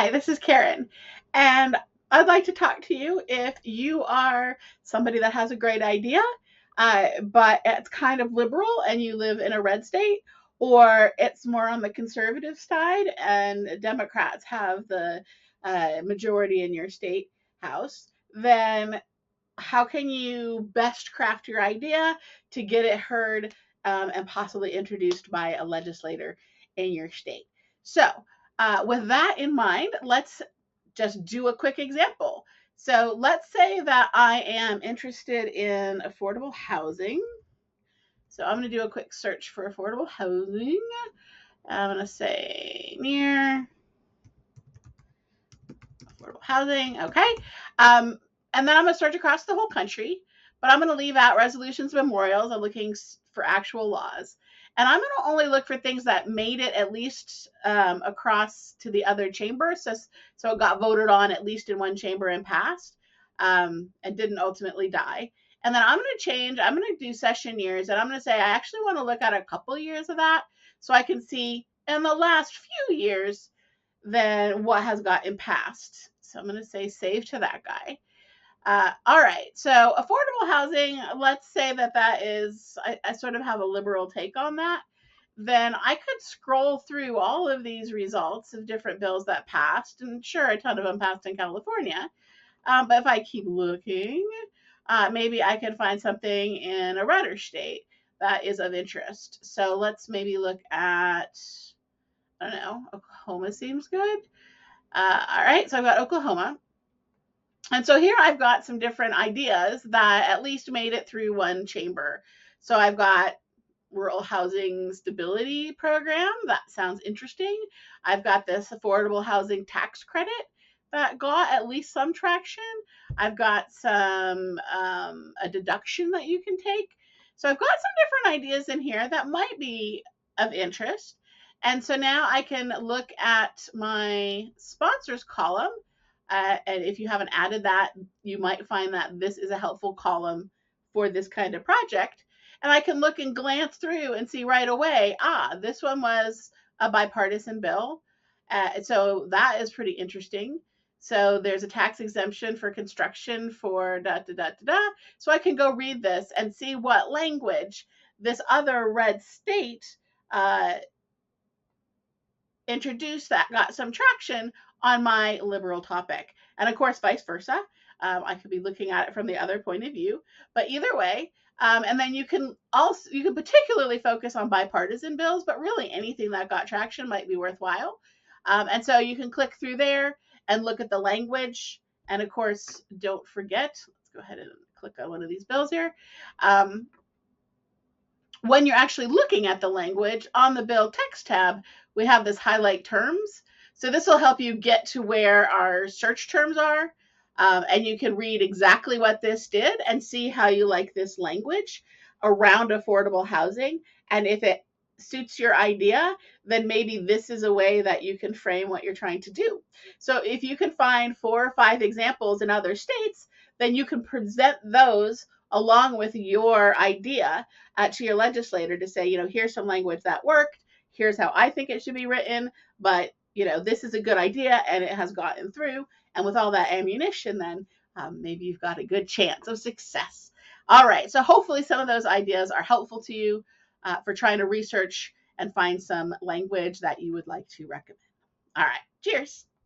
Hi, this is Karen, and I'd like to talk to you if you are somebody that has a great idea, but it's kind of liberal and you live in a red state, or it's more on the conservative side and Democrats have the majority in your state house. Then how can you best craft your idea to get it heard and possibly introduced by a legislator in your state? So, with that in mind, let's just do a quick example. So, let's say that I am interested in affordable housing. So, I'm going to do a quick search for affordable housing. I'm going to say near affordable housing. Okay. Um, and then I'm going to search across the whole country, but I'm going to leave out resolutions, memorials. I'm looking for actual laws. And I'm going to only look for things that made it at least across to the other chambers. So it got voted on at least in one chamber and passed and didn't ultimately die. And then I'm going to do session years. And I'm going to say, I actually want to look at a couple years of that so I can see in the last few years than what has gotten passed. So I'm going to say save to that guy. All right. So affordable housing, let's say that is, I sort of have a liberal take on that. Then I could scroll through all of these results of different bills that passed. And sure, a ton of them passed in California. But if I keep looking, maybe I can find something in a redder state that is of interest. So let's maybe look at, I don't know, Oklahoma seems good. All right, so I've got Oklahoma. And so here I've got some different ideas that at least made it through one chamber. So I've got rural housing stability program. That sounds interesting. I've got this affordable housing tax credit that got at least some traction. I've got some a deduction that you can take. So I've got some different ideas in here that might be of interest. And so now I can look at my sponsors column. And if you haven't added that, you might find that this is a helpful column for this kind of project. And I can look and glance through and see right away, this one was a bipartisan bill. So that is pretty interesting. So there's a tax exemption for construction for da da da da da. So I can go read this and see what language this other red state introduced that got some traction on my liberal topic. And of course, vice versa. I could be looking at it from the other point of view, but either way. And then you can particularly focus on bipartisan bills, but really anything that got traction might be worthwhile. And so you can click through there and look at the language. And of course, don't forget, let's go ahead and click on one of these bills here. When you're actually looking at the language on the bill text tab, we have this highlight terms. So this will help you get to where our search terms are. And you can read exactly what this did and see how you like this language around affordable housing. And if it suits your idea, then maybe this is a way that you can frame what you're trying to do. So if you can find 4 or 5 examples in other states, then you can present those along with your idea to your legislator to say, here's some language that worked. Here's how I think it should be written. But, this is a good idea and it has gotten through. And with all that ammunition, then maybe you've got a good chance of success. All right. So hopefully some of those ideas are helpful to you for trying to research and find some language that you would like to recommend. All right. Cheers.